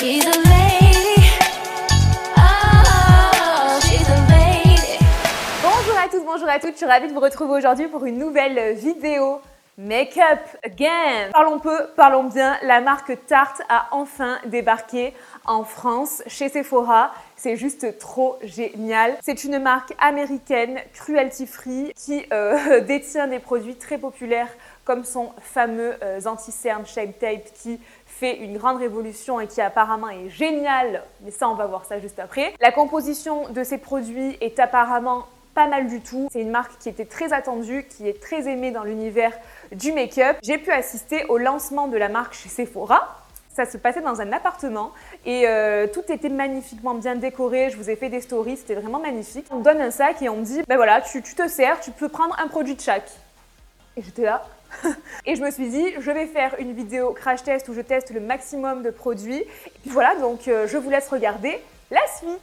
She's a lady. Oh, she's a lady. Bonjour à tous, bonjour à toutes, je suis ravie de vous retrouver aujourd'hui pour une nouvelle vidéo Make-up Again. Parlons peu, parlons bien, la marque Tarte a enfin débarqué en France chez Sephora. C'est juste trop génial. C'est une marque américaine, cruelty free, qui détient des produits très populaires comme son fameux anti-cerne Shape Tape qui fait une grande révolution et qui apparemment est génial, mais ça on va voir ça juste après. La composition de ces produits est apparemment pas mal du tout. C'est une marque qui était très attendue, qui est très aimée dans l'univers du make-up. J'ai pu assister au lancement de la marque chez Sephora. Ça se passait dans un appartement et tout était magnifiquement bien décoré. Je vous ai fait des stories, c'était vraiment magnifique. On me donne un sac et on me dit, ben voilà, tu te sers, tu peux prendre un produit de chaque. Et j'étais là. Et je me suis dit, je vais faire une vidéo crash test où je teste le maximum de produits. Et puis voilà, donc je vous laisse regarder la suite.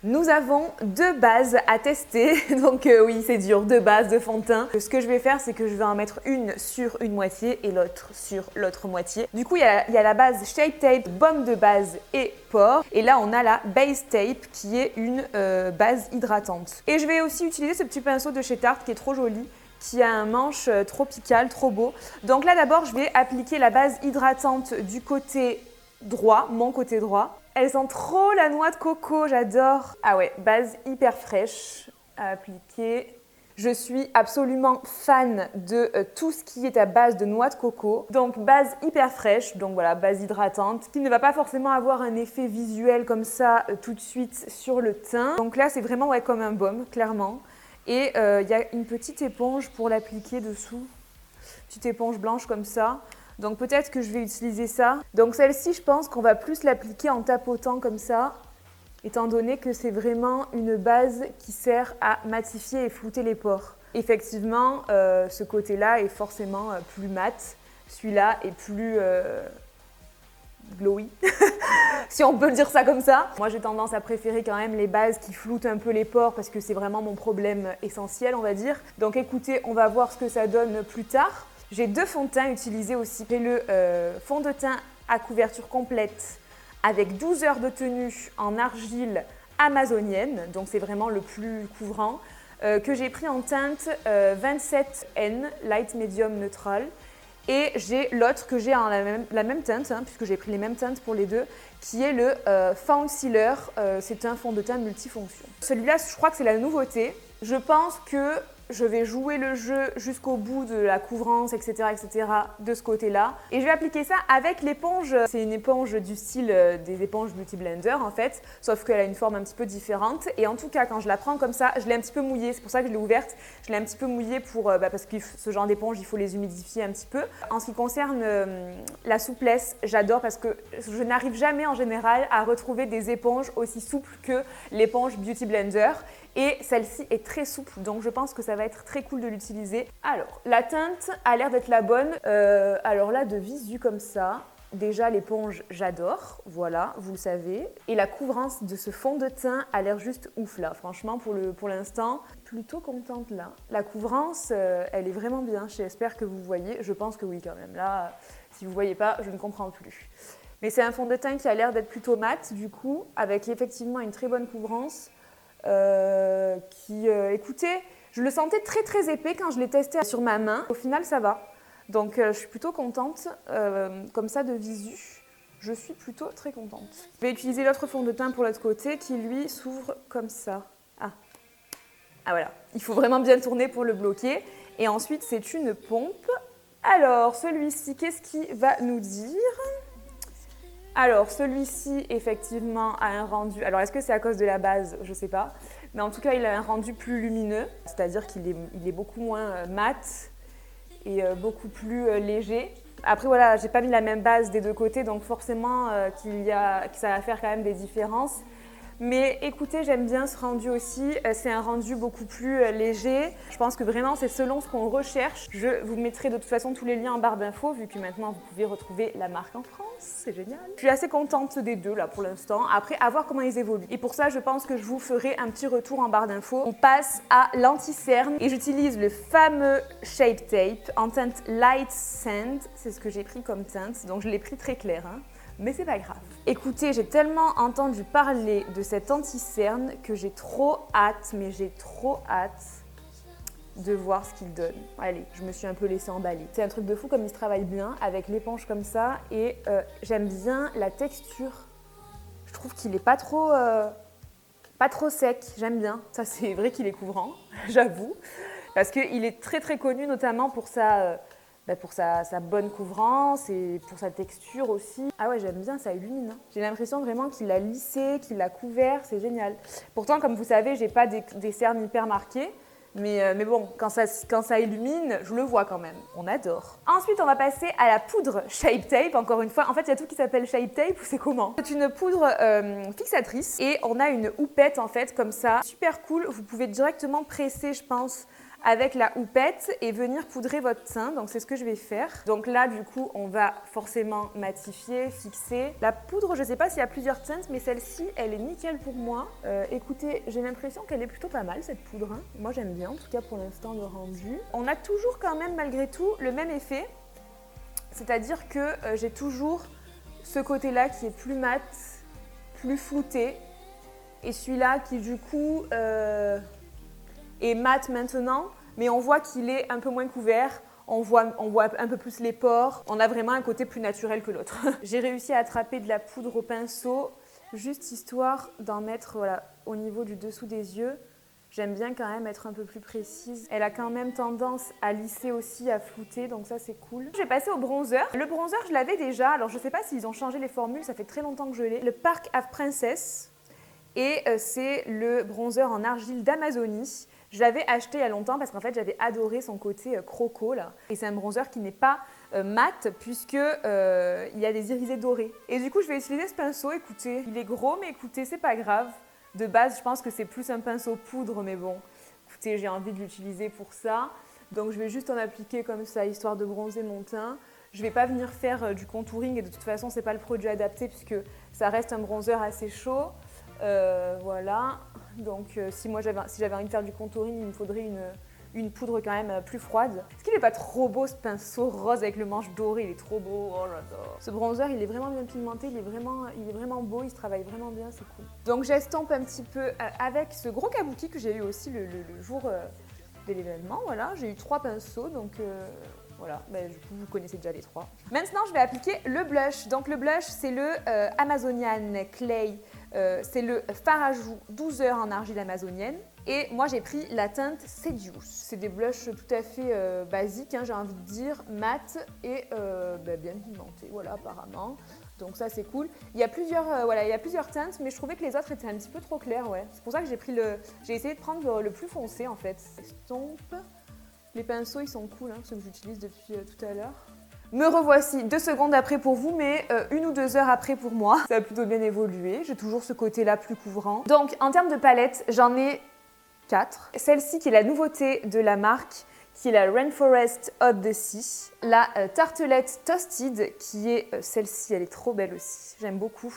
Nous avons deux bases à tester, donc oui c'est dur, deux bases de fond de teint. Ce que je vais faire c'est que je vais en mettre une sur une moitié et l'autre sur l'autre moitié. Du coup il y a la base Shape Tape, baume de base et pore. Et là on a la Base Tape qui est une base hydratante. Et je vais aussi utiliser ce petit pinceau de chez Tarte qui est trop joli, qui a un manche tropical, trop beau. Donc là d'abord je vais appliquer la base hydratante du côté droit, mon côté droit. Elles sent trop la noix de coco, j'adore. Ah ouais, base hyper fraîche à appliquer. Je suis absolument fan de tout ce qui est à base de noix de coco. Donc base hyper fraîche, donc voilà, base hydratante, qui ne va pas forcément avoir un effet visuel comme ça tout de suite sur le teint. Donc là c'est vraiment ouais, comme un baume, clairement. Et il y a une petite éponge pour l'appliquer dessous. Petite éponge blanche comme ça. Donc peut-être que je vais utiliser ça. Donc celle-ci, je pense qu'on va plus l'appliquer en tapotant comme ça, étant donné que c'est vraiment une base qui sert à matifier et flouter les pores. Effectivement, ce côté-là est forcément plus mat. Celui-là est plus glowy, si on peut dire ça comme ça. Moi, j'ai tendance à préférer quand même les bases qui floutent un peu les pores parce que c'est vraiment mon problème essentiel, on va dire. Donc écoutez, on va voir ce que ça donne plus tard. J'ai deux fonds de teint utilisés aussi. J'ai le fond de teint à couverture complète avec 12 heures de tenue en argile amazonienne, donc c'est vraiment le plus couvrant, que j'ai pris en teinte 27N, Light Medium Neutral. Et j'ai l'autre que j'ai en la même teinte, hein, puisque j'ai pris les mêmes teintes pour les deux, qui est le Found Sealer. C'est un fond de teint multifonction. Celui-là, je crois que c'est la nouveauté. Je pense que je vais jouer le jeu jusqu'au bout de la couvrance, etc., de ce côté-là. Et je vais appliquer ça avec l'éponge. C'est une éponge du style des éponges Beauty Blender, en fait, sauf qu'elle a une forme un petit peu différente. Et en tout cas, quand je la prends comme ça, je l'ai un petit peu mouillée. C'est pour ça que je l'ai ouverte. Je l'ai un petit peu mouillée parce que ce genre d'éponge, il faut les humidifier un petit peu. En ce qui concerne la souplesse, j'adore parce que je n'arrive jamais en général à retrouver des éponges aussi souples que l'éponge Beauty Blender. Et celle-ci est très souple, donc je pense que ça va être très cool de l'utiliser. Alors, la teinte a l'air d'être la bonne. Alors là, de visu comme ça, déjà l'éponge, j'adore, voilà, vous le savez. Et la couvrance de ce fond de teint a l'air juste ouf là, franchement, pour l'instant, plutôt contente là. La couvrance, elle est vraiment bien, j'espère que vous voyez. Je pense que oui quand même, là, si vous ne voyez pas, je ne comprends plus. Mais c'est un fond de teint qui a l'air d'être plutôt mat, du coup, avec effectivement une très bonne couvrance. Écoutez, je le sentais très très épais quand je l'ai testé sur ma main. Au final, ça va. Donc, je suis plutôt contente. Comme ça, de visu, je suis plutôt très contente. Je vais utiliser l'autre fond de teint pour l'autre côté qui, lui, s'ouvre comme ça. Ah, voilà. Il faut vraiment bien tourner pour le bloquer. Et ensuite, c'est une pompe. Alors, celui-ci, qu'est-ce qu'il va nous dire ? Alors, celui-ci, effectivement, a un rendu... Alors, est-ce que c'est à cause de la base? Je ne sais pas. Mais en tout cas, il a un rendu plus lumineux. C'est-à-dire qu'il est beaucoup moins mat et beaucoup plus léger. Après, voilà, j'ai pas mis la même base des deux côtés, donc forcément que ça va faire quand même des différences. Mais écoutez, j'aime bien ce rendu aussi. C'est un rendu beaucoup plus léger. Je pense que vraiment, c'est selon ce qu'on recherche. Je vous mettrai de toute façon tous les liens en barre d'infos, vu que maintenant, vous pouvez retrouver la marque en France. C'est génial. Je suis assez contente des deux, là, pour l'instant. Après, à voir comment ils évoluent. Et pour ça, je pense que je vous ferai un petit retour en barre d'infos. On passe à l'anti-cerne. Et j'utilise le fameux Shape Tape en teinte Light Sand. C'est ce que j'ai pris comme teinte. Donc, je l'ai pris très clair, hein. mais c'est pas grave. Écoutez, j'ai tellement entendu parler de cet anti-cerne que j'ai trop hâte, mais j'ai trop hâte de voir ce qu'il donne. Allez, je me suis un peu laissée emballer. C'est un truc de fou comme il se travaille bien avec l'éponge comme ça et j'aime bien la texture. Je trouve qu'il est pas trop sec, j'aime bien. Ça c'est vrai qu'il est couvrant, j'avoue, parce qu'il est très très connu notamment pour sa bonne couvrance et pour sa texture aussi. Ah ouais, j'aime bien, ça illumine. Hein. J'ai l'impression vraiment qu'il l'a lissé, qu'il l'a couvert, c'est génial. Pourtant, comme vous savez, j'ai pas des cernes hyper marquées. Mais bon, quand ça illumine, je le vois quand même. On adore. Ensuite, on va passer à la poudre Shape Tape. Encore une fois, en fait, il y a tout qui s'appelle Shape Tape. C'est comment? C'est une poudre fixatrice et on a une houppette en fait comme ça. Super cool. Vous pouvez directement presser, je pense, avec la houppette et venir poudrer votre sein. Donc c'est ce que je vais faire. Donc là du coup on va forcément matifier, fixer. La poudre, je ne sais pas s'il y a plusieurs teintes, mais celle-ci elle est nickel pour moi. Écoutez, j'ai l'impression qu'elle est plutôt pas mal cette poudre. Hein. Moi j'aime bien en tout cas pour l'instant le rendu. On a toujours quand même malgré tout le même effet. C'est-à-dire que j'ai toujours ce côté-là qui est plus mat, plus flouté. Et celui-là qui du coup... est mat maintenant, mais on voit qu'il est un peu moins couvert, on voit un peu plus les pores, on a vraiment un côté plus naturel que l'autre. J'ai réussi à attraper de la poudre au pinceau, juste histoire d'en mettre voilà, au niveau du dessous des yeux. J'aime bien quand même être un peu plus précise. Elle a quand même tendance à lisser aussi, à flouter, donc ça c'est cool. Je vais passer au bronzer. Le bronzer, je l'avais déjà, alors je ne sais pas s'ils ont changé les formules, ça fait très longtemps que je l'ai. Le Park of Princess, et c'est le bronzer en argile d'Amazonie. Je l'avais acheté il y a longtemps parce qu'en fait j'avais adoré son côté croco là. Et c'est un bronzer qui n'est pas mat puisque il y a des irisés dorés. Et du coup je vais utiliser ce pinceau, écoutez, il est gros mais écoutez c'est pas grave. De base je pense que c'est plus un pinceau poudre mais bon, écoutez j'ai envie de l'utiliser pour ça. Donc je vais juste en appliquer comme ça histoire de bronzer mon teint. Je ne vais pas venir faire du contouring et de toute façon c'est pas le produit adapté puisque ça reste un bronzer assez chaud. Voilà, donc si j'avais envie de faire du contouring, il me faudrait une poudre quand même plus froide. Est-ce qu'il n'est pas trop beau ce pinceau rose avec le manche doré? Il est trop beau, oh j'adore. Ce bronzer, il est vraiment bien pigmenté, il est vraiment beau, il se travaille vraiment bien, c'est cool. Donc j'estompe un petit peu avec ce gros kabuki que j'ai eu aussi le jour de l'événement, voilà. J'ai eu 3 pinceaux, donc... Voilà, du coup vous connaissez déjà les 3. Maintenant je vais appliquer le blush. Donc le blush c'est le Amazonian Clay, c'est le fard à joues 12 heures en argile amazonienne. Et moi j'ai pris la teinte Seduce. C'est des blushs tout à fait basiques, hein, j'ai envie de dire, mat et bien pigmentés, voilà apparemment. Donc ça c'est cool. Il y a plusieurs teintes, mais je trouvais que les autres étaient un petit peu trop claires, ouais. C'est pour ça que j'ai essayé de prendre le plus foncé en fait. Estompe. Les pinceaux, ils sont cool, hein, ceux que j'utilise depuis tout à l'heure. Me revoici 2 secondes après pour vous, mais 1 ou 2 heures après pour moi. Ça a plutôt bien évolué, j'ai toujours ce côté-là plus couvrant. Donc, en termes de palette, j'en ai 4. Celle-ci qui est la nouveauté de la marque, qui est la Rainforest Hot the Sea. La Tartelette Toasted, qui est celle-ci, elle est trop belle aussi, j'aime beaucoup.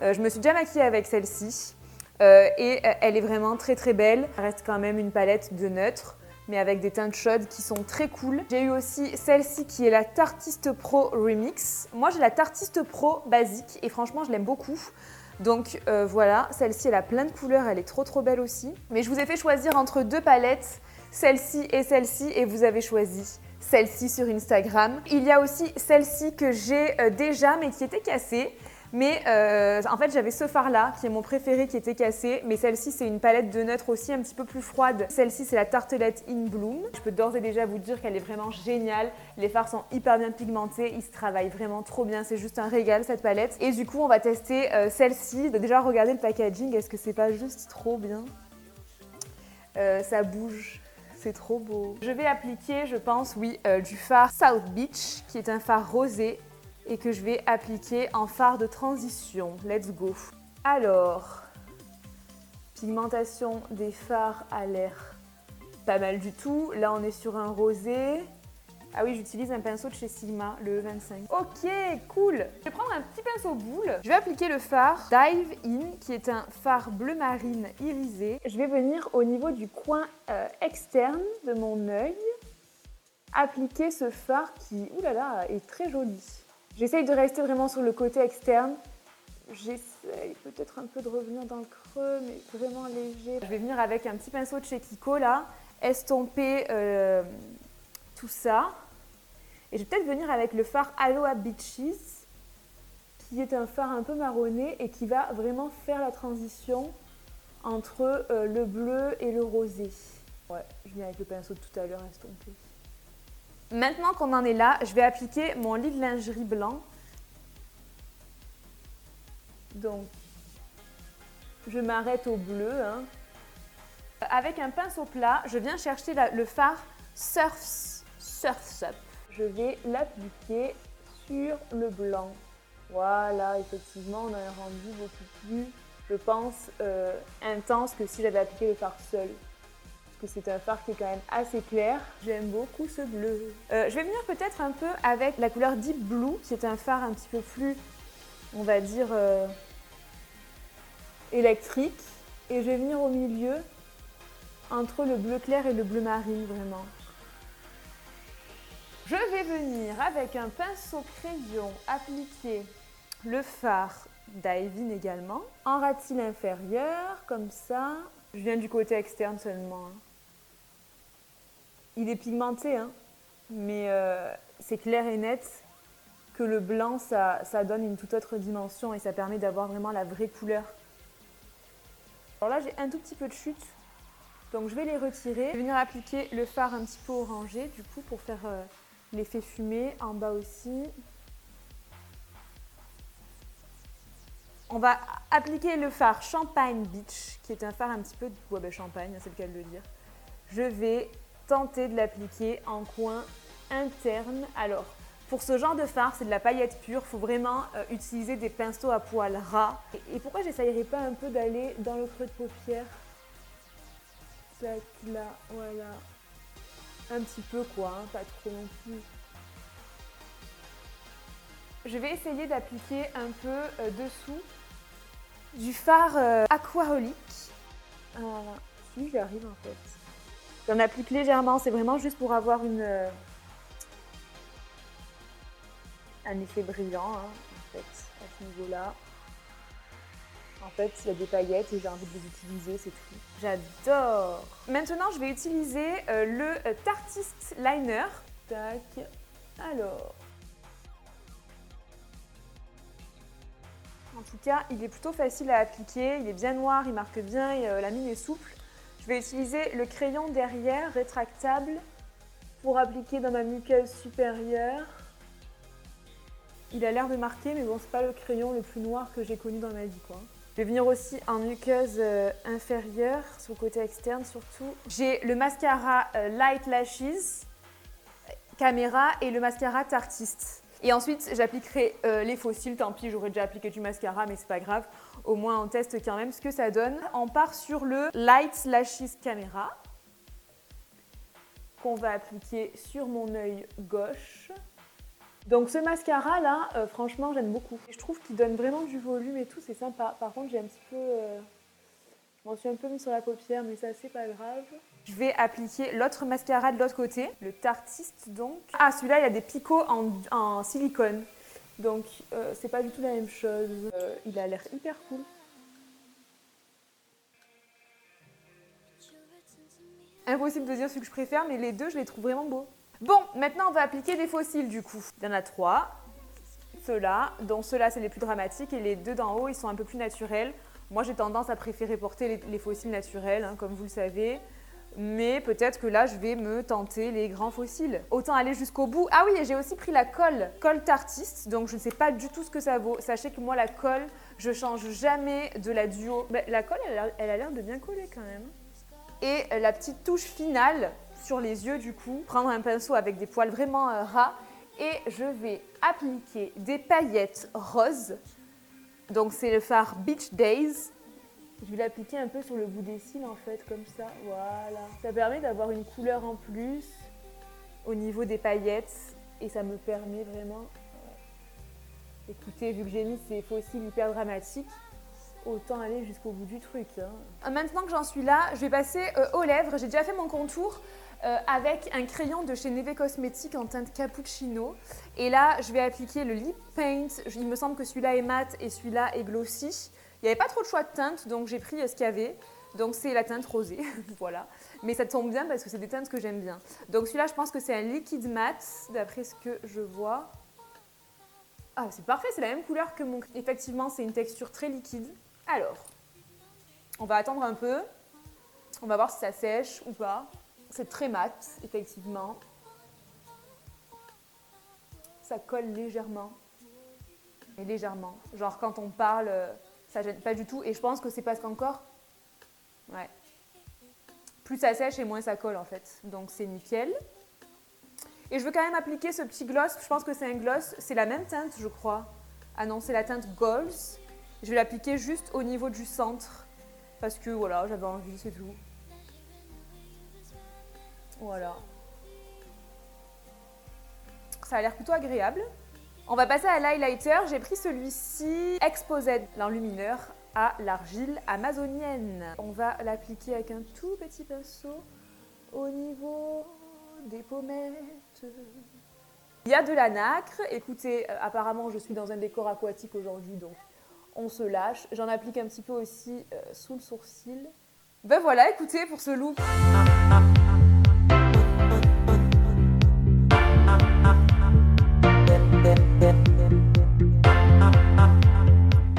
Je me suis déjà maquillée avec celle-ci et elle est vraiment très très belle. Ça reste quand même une palette de neutre, mais avec des teintes chaudes qui sont très cool. J'ai eu aussi celle-ci qui est la Tartiste Pro Remix. Moi j'ai la Tartiste Pro basique et franchement je l'aime beaucoup. Donc voilà, celle-ci elle a plein de couleurs, elle est trop belle aussi. Mais je vous ai fait choisir entre 2 palettes, celle-ci et vous avez choisi celle-ci sur Instagram. Il y a aussi celle-ci que j'ai déjà mais qui était cassée. Mais en fait j'avais ce fard là qui est mon préféré qui était cassé, mais celle-ci c'est une palette de neutre aussi un petit peu plus froide. Celle-ci c'est la Tartelette In Bloom. Je peux d'ores et déjà vous dire qu'elle est vraiment géniale. Les fards sont hyper bien pigmentés, ils se travaillent vraiment trop bien, c'est juste un régal cette palette. Et du coup on va tester celle-ci. Déjà regardez le packaging, est-ce que c'est pas juste trop bien? Ça bouge. C'est trop beau. Je vais appliquer, je pense, oui, du fard South Beach qui est un fard rosé et que je vais appliquer en fard de transition. Let's go. Alors, pigmentation des fards a l'air pas mal du tout. Là, on est sur un rosé. Ah oui, j'utilise un pinceau de chez Sigma, le E25. Ok, cool. Je vais prendre un petit pinceau boule. Je vais appliquer le fard Dive In, qui est un fard bleu marine irisé. Je vais venir au niveau du coin externe de mon œil, appliquer ce fard qui, oulala, est très joli. J'essaye de rester vraiment sur le côté externe. J'essaye peut-être un peu de revenir dans le creux, mais vraiment léger. Je vais venir avec un petit pinceau de chez Kiko là, estomper tout ça. Et je vais peut-être venir avec le fard Aloha Beaches, qui est un fard un peu marronné et qui va vraiment faire la transition entre le bleu et le rosé. Ouais, je viens avec le pinceau de tout à l'heure estompé. Maintenant qu'on en est là, je vais appliquer mon lit de lingerie blanc. Donc, je m'arrête au bleu. Hein. Avec un pinceau plat, je viens chercher le fard Surf's Up. Je vais l'appliquer sur le blanc. Voilà, effectivement, on a un rendu beaucoup plus, je pense, intense que si j'avais appliqué le fard seul. Parce que c'est un fard qui est quand même assez clair. J'aime beaucoup ce bleu. Je vais venir peut-être un peu avec la couleur Deep Blue, qui est un fard un petit peu plus, on va dire, électrique. Et je vais venir au milieu, entre le bleu clair et le bleu marine, vraiment. Je vais venir avec un pinceau crayon appliquer le fard d'Ivin également, en ratil inférieur, comme ça. Je viens du côté externe seulement. Hein. Il est pigmenté, hein, mais c'est clair et net que le blanc, ça donne une toute autre dimension et ça permet d'avoir vraiment la vraie couleur. Alors là, j'ai un tout petit peu de chute, donc je vais les retirer. Je vais venir appliquer le fard un petit peu orangé, du coup, pour faire l'effet fumé, en bas aussi. On va appliquer le fard Champagne Beach, qui est un fard un petit peu de champagne, c'est le cas de le dire. Je vais tenter de l'appliquer en coin interne. Alors, pour ce genre de fard, c'est de la paillette pure. Il faut vraiment utiliser des pinceaux à poils ras. Et pourquoi j'essayerais pas un peu d'aller dans le creux de paupière? Tac, là, voilà. Un petit peu quoi, hein, pas trop non plus. Je vais essayer d'appliquer un peu dessous du fard Aquaholic. Voilà, si j'y arrive en fait. J'en applique légèrement, c'est vraiment juste pour avoir un effet brillant hein, en fait, à ce niveau-là. En fait, il y a des paillettes et j'ai envie de les utiliser, c'est tout. J'adore! Maintenant, je vais utiliser le Tartist Liner. Tac, alors. En tout cas, il est plutôt facile à appliquer, il est bien noir, il marque bien et la mine est souple. Je vais utiliser le crayon derrière, rétractable, pour appliquer dans ma muqueuse supérieure. Il a l'air de marquer, mais bon, c'est pas le crayon le plus noir que j'ai connu dans ma vie, quoi. Je vais venir aussi en muqueuse inférieure, sur le côté externe surtout. J'ai le mascara Light Lashes Caméra et le mascara Tartist. Et ensuite, j'appliquerai les faux cils. Tant pis, j'aurais déjà appliqué du mascara, mais c'est pas grave. Au moins, on teste quand même ce que ça donne. On part sur le Light Lashes Camera qu'on va appliquer sur mon œil gauche. Donc ce mascara là, franchement, j'aime beaucoup. Je trouve qu'il donne vraiment du volume et tout, c'est sympa. Par contre, j'ai un petit peu... je m'en suis un peu mis sur la paupière, mais ça, c'est pas grave. Je vais appliquer l'autre mascara de l'autre côté, le Tartist donc. Ah, celui-là, il y a des picots en silicone. Donc, c'est pas du tout la même chose. Il a l'air hyper cool. Impossible de dire celui que je préfère, mais les deux, je les trouve vraiment beaux. Bon, maintenant, on va appliquer des faux cils du coup. Il y en a 3. Ceux-là, dont ceux-là, c'est les plus dramatiques. Et les deux d'en haut, ils sont un peu plus naturels. Moi, j'ai tendance à préférer porter les faux cils naturels, hein, comme vous le savez. Mais peut-être que là, je vais me tenter les grands faux cils. Autant aller jusqu'au bout. Ah oui, et j'ai aussi pris la colle Tartist. Donc, je ne sais pas du tout ce que ça vaut. Sachez que moi, la colle, je change jamais de la duo. Mais la colle, elle a l'air de bien coller quand même. Et la petite touche finale sur les yeux, du coup. Prendre un pinceau avec des poils vraiment ras. Et je vais appliquer des paillettes roses. Donc, c'est le fard Beach Days. Je vais l'appliquer un peu sur le bout des cils en fait, comme ça, voilà. Ça permet d'avoir une couleur en plus au niveau des paillettes et ça me permet vraiment... Écoutez, vu que j'ai mis ces faux cils hyper dramatiques, autant aller jusqu'au bout du truc. Hein. Maintenant que j'en suis là, je vais passer aux lèvres. J'ai déjà fait mon contour avec un crayon de chez Neve Cosmetics en teinte cappuccino. Et là, je vais appliquer le lip paint. Il me semble que celui-là est mat et celui-là est glossy. Il n'y avait pas trop de choix de teinte, donc j'ai pris ce qu'il y avait. Donc c'est la teinte rosée, voilà. Mais ça tombe bien parce que c'est des teintes que j'aime bien. Donc celui-là, je pense que c'est un liquide mat, d'après ce que je vois. Ah, c'est parfait, c'est la même couleur que mon... Effectivement, c'est une texture très liquide. Alors, on va attendre un peu. On va voir si ça sèche ou pas. C'est très mat, effectivement. Ça colle légèrement. Et légèrement. Genre quand on parle, ça gêne pas du tout. Et je pense que c'est parce qu'encore... Ouais. Plus ça sèche et moins ça colle en fait. Donc c'est nickel. Et je veux quand même appliquer ce petit gloss. Je pense que c'est un gloss. C'est la même teinte, je crois. Ah non, c'est la teinte Goals. Je vais l'appliquer juste au niveau du centre. Parce que voilà, j'avais envie, c'est tout. Voilà. Ça a l'air plutôt agréable. On va passer à l'highlighter. J'ai pris celui-ci, Exposed, l'enlumineur à l'argile amazonienne. On va l'appliquer avec un tout petit pinceau au niveau des pommettes. Il y a de la nacre. Écoutez, apparemment, je suis dans un décor aquatique aujourd'hui, donc on se lâche. J'en applique un petit peu aussi sous le sourcil. Ben voilà, écoutez, pour ce look.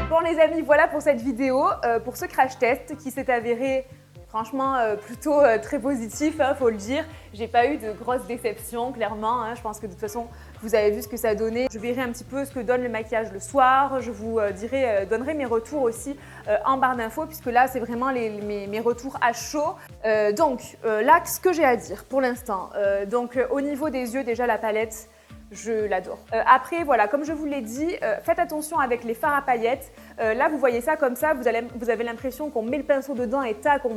Bon les amis, voilà pour cette vidéo, pour ce crash test qui s'est avéré franchement plutôt très positif, faut le dire. J'ai pas eu de grosses déceptions, clairement. Je pense que de toute façon, vous avez vu ce que ça donnait. Je verrai un petit peu ce que donne le maquillage le soir. Je vous donnerai mes retours aussi en barre d'infos, puisque là, c'est vraiment mes retours à chaud. Donc là, ce que j'ai à dire pour l'instant. Au niveau des yeux, déjà la palette, je l'adore. Après, voilà, comme je vous l'ai dit, faites attention avec les fards à paillettes. Là, vous voyez ça comme ça, vous avez l'impression qu'on met le pinceau dedans et tac, on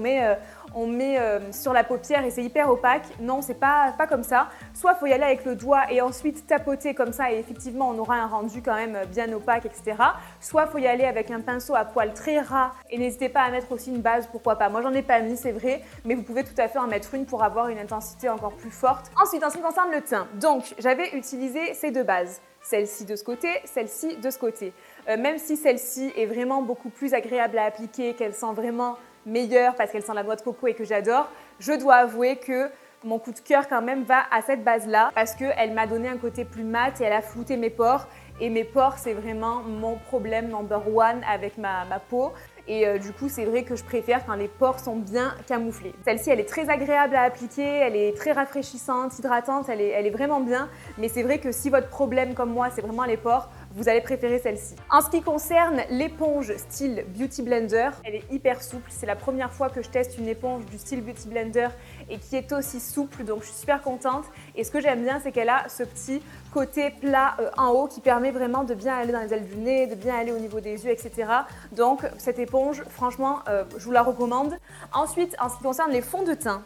met sur la paupière et c'est hyper opaque. Non, c'est pas comme ça. Soit il faut y aller avec le doigt et ensuite tapoter comme ça et effectivement, on aura un rendu quand même bien opaque, etc. Soit il faut y aller avec un pinceau à poil très ras et n'hésitez pas à mettre aussi une base, pourquoi pas. Moi, j'en ai pas mis, c'est vrai, mais vous pouvez tout à fait en mettre une pour avoir une intensité encore plus forte. Ensuite, en ce qui concerne le teint, donc j'avais utilisé ces deux bases. Celle-ci de ce côté, celle-ci de ce côté. Même si celle-ci est vraiment beaucoup plus agréable à appliquer, qu'elle sent vraiment meilleure parce qu'elle sent la noix de coco et que j'adore, je dois avouer que mon coup de cœur quand même va à cette base-là parce qu'elle m'a donné un côté plus mat et elle a flouté mes pores. Et mes pores, c'est vraiment mon problème number one avec ma peau. Et du coup, c'est vrai que je préfère quand les pores sont bien camouflés. Celle-ci, elle est très agréable à appliquer, elle est très rafraîchissante, hydratante, elle est vraiment bien. Mais c'est vrai que si votre problème, comme moi, c'est vraiment les pores, vous allez préférer celle-ci. En ce qui concerne l'éponge style Beauty Blender, elle est hyper souple. C'est la première fois que je teste une éponge du style Beauty Blender et qui est aussi souple, donc je suis super contente. Et ce que j'aime bien, c'est qu'elle a ce petit côté plat en haut qui permet vraiment de bien aller dans les ailes du nez, de bien aller au niveau des yeux, etc. Donc cette éponge, franchement, je vous la recommande. Ensuite, en ce qui concerne les fonds de teint,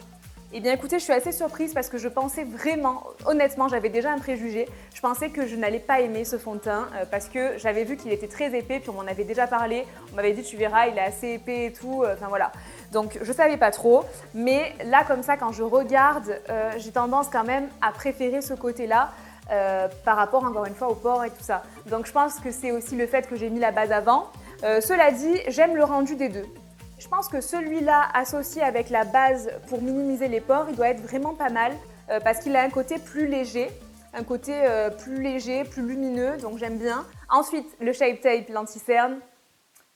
eh bien écoutez, je suis assez surprise parce que je pensais vraiment, honnêtement, j'avais déjà un préjugé. Je pensais que je n'allais pas aimer ce fond de teint parce que j'avais vu qu'il était très épais, puis on m'en avait déjà parlé. On m'avait dit, tu verras, il est assez épais et tout, enfin voilà. Donc je savais pas trop, mais là comme ça, quand je regarde, j'ai tendance quand même à préférer ce côté-là. Par rapport encore une fois aux pores et tout ça. Donc je pense que c'est aussi le fait que j'ai mis la base avant. Cela dit, j'aime le rendu des deux. Je pense que celui-là associé avec la base pour minimiser les pores, il doit être vraiment pas mal parce qu'il a un côté plus léger, plus lumineux, donc j'aime bien. Ensuite, le Shape Tape, l'anti-cerne,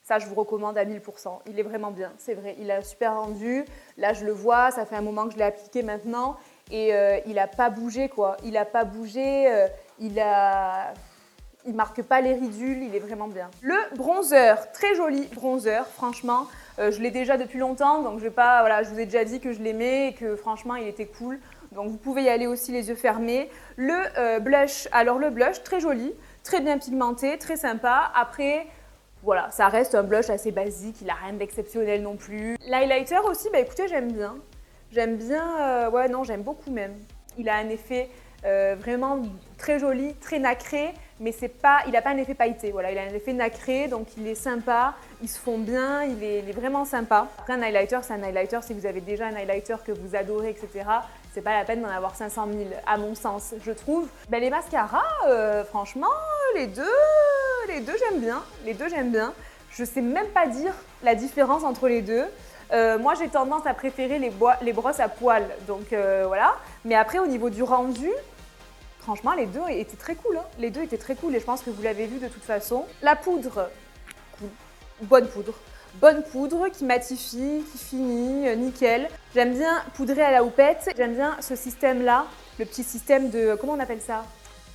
ça je vous recommande à 1000%. Il est vraiment bien, c'est vrai, il a un super rendu. Là je le vois, ça fait un moment que je l'ai appliqué maintenant. Et il n'a pas bougé quoi, il n'a pas bougé, il marque pas les ridules, il est vraiment bien. Le bronzer, très joli bronzer, franchement, je l'ai déjà depuis longtemps, donc je vais pas, voilà, je vous ai déjà dit que je l'aimais et que franchement il était cool. Donc vous pouvez y aller aussi les yeux fermés. Le blush, alors le blush, très joli, très bien pigmenté, très sympa. Après, voilà, ça reste un blush assez basique, il n'a rien d'exceptionnel non plus. L'highlighter aussi, bah écoutez, j'aime bien. J'aime bien, j'aime beaucoup même. Il a un effet vraiment très joli, très nacré, mais il n'a pas un effet pailleté. Voilà, il a un effet nacré, donc il est sympa, il se fond bien, il est vraiment sympa. Après, un highlighter, c'est un highlighter. Si vous avez déjà un highlighter que vous adorez, etc., c'est pas la peine d'en avoir 500 000, à mon sens, je trouve. Ben, les mascaras, franchement, les deux, j'aime bien. Les deux, j'aime bien. Je sais même pas dire la différence entre les deux. Moi, j'ai tendance à préférer les brosses à poils, donc voilà. Mais après, au niveau du rendu, franchement, les deux étaient très cool. Hein. Les deux étaient très cool et je pense que vous l'avez vu de toute façon. La poudre, bonne poudre. Bonne poudre qui matifie, qui finit, nickel. J'aime bien poudrer à la houppette. J'aime bien ce système-là, le petit système de... Comment on appelle ça ?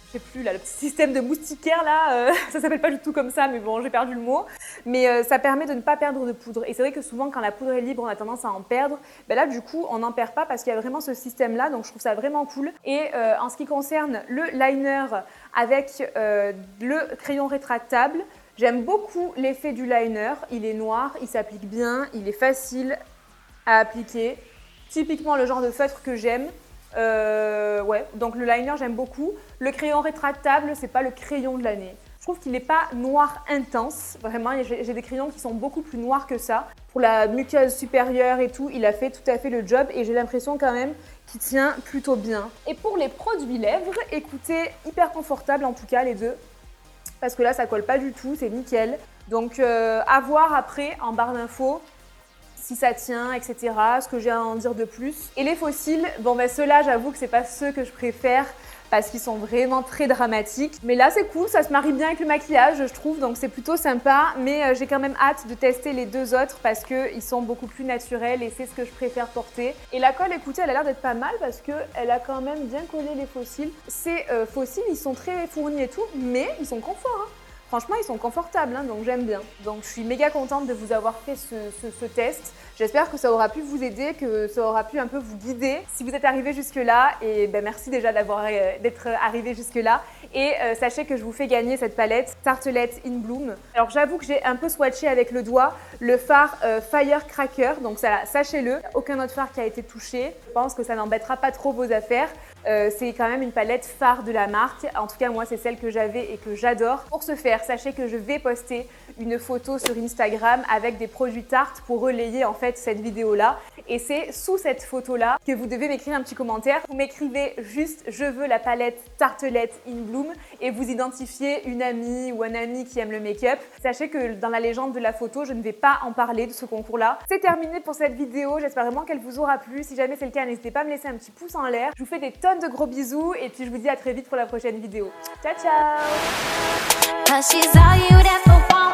Je sais plus là, le petit système de moustiquaire là, ça s'appelle pas du tout comme ça, mais bon, j'ai perdu le mot. Mais ça permet de ne pas perdre de poudre. Et c'est vrai que souvent, quand la poudre est libre, on a tendance à en perdre. Ben là, du coup, on n'en perd pas parce qu'il y a vraiment ce système-là, donc je trouve ça vraiment cool. Et en ce qui concerne le liner avec le crayon rétractable, j'aime beaucoup l'effet du liner. Il est noir, il s'applique bien, il est facile à appliquer. Typiquement le genre de feutre que j'aime. Ouais, donc le liner j'aime beaucoup. Le crayon rétractable, c'est pas le crayon de l'année. Je trouve qu'il n'est pas noir intense, vraiment. J'ai des crayons qui sont beaucoup plus noirs que ça. Pour la muqueuse supérieure et tout, il a fait tout à fait le job et j'ai l'impression quand même qu'il tient plutôt bien. Et pour les produits lèvres, écoutez, hyper confortable en tout cas les deux. Parce que là, ça colle pas du tout, c'est nickel. Donc à voir après en barre d'infos. Si ça tient, etc. Ce que j'ai à en dire de plus. Et les fossiles, bon ben ceux-là, j'avoue que c'est pas ceux que je préfère parce qu'ils sont vraiment très dramatiques. Mais là, c'est cool, ça se marie bien avec le maquillage, je trouve, donc c'est plutôt sympa. Mais j'ai quand même hâte de tester les deux autres parce qu'ils sont beaucoup plus naturels et c'est ce que je préfère porter. Et la colle, écoutez, elle a l'air d'être pas mal parce qu'elle a quand même bien collé les fossiles. Ces fossiles, ils sont très fournis et tout, mais ils sont confort, hein. Franchement, ils sont confortables, hein, donc j'aime bien. Donc je suis méga contente de vous avoir fait ce test. J'espère que ça aura pu vous aider, que ça aura pu un peu vous guider. Si vous êtes arrivé jusque-là, et ben merci déjà d'être arrivé jusque-là. Et sachez que je vous fais gagner cette palette Tartelette in Bloom. Alors j'avoue que j'ai un peu swatché avec le doigt le fard Firecracker, donc ça, sachez-le, aucun autre fard qui a été touché. Je pense que ça n'embêtera pas trop vos affaires. C'est quand même une palette phare de la marque. En tout cas, moi, c'est celle que j'avais et que j'adore. Pour ce faire, sachez que je vais poster une photo sur Instagram avec des produits Tarte pour relayer en fait cette vidéo-là. Et c'est sous cette photo-là que vous devez m'écrire un petit commentaire. Vous m'écrivez juste « Je veux la palette Tartelette in Bloom » et vous identifiez une amie ou un ami qui aime le make-up. Sachez que dans la légende de la photo, je ne vais pas en parler de ce concours-là. C'est terminé pour cette vidéo. J'espère vraiment qu'elle vous aura plu. Si jamais c'est le cas, n'hésitez pas à me laisser un petit pouce en l'air. Je vous fais des tonnes de gros bisous et puis je vous dis à très vite pour la prochaine vidéo. Ciao, ciao! 'Cause she's all you'd ever want.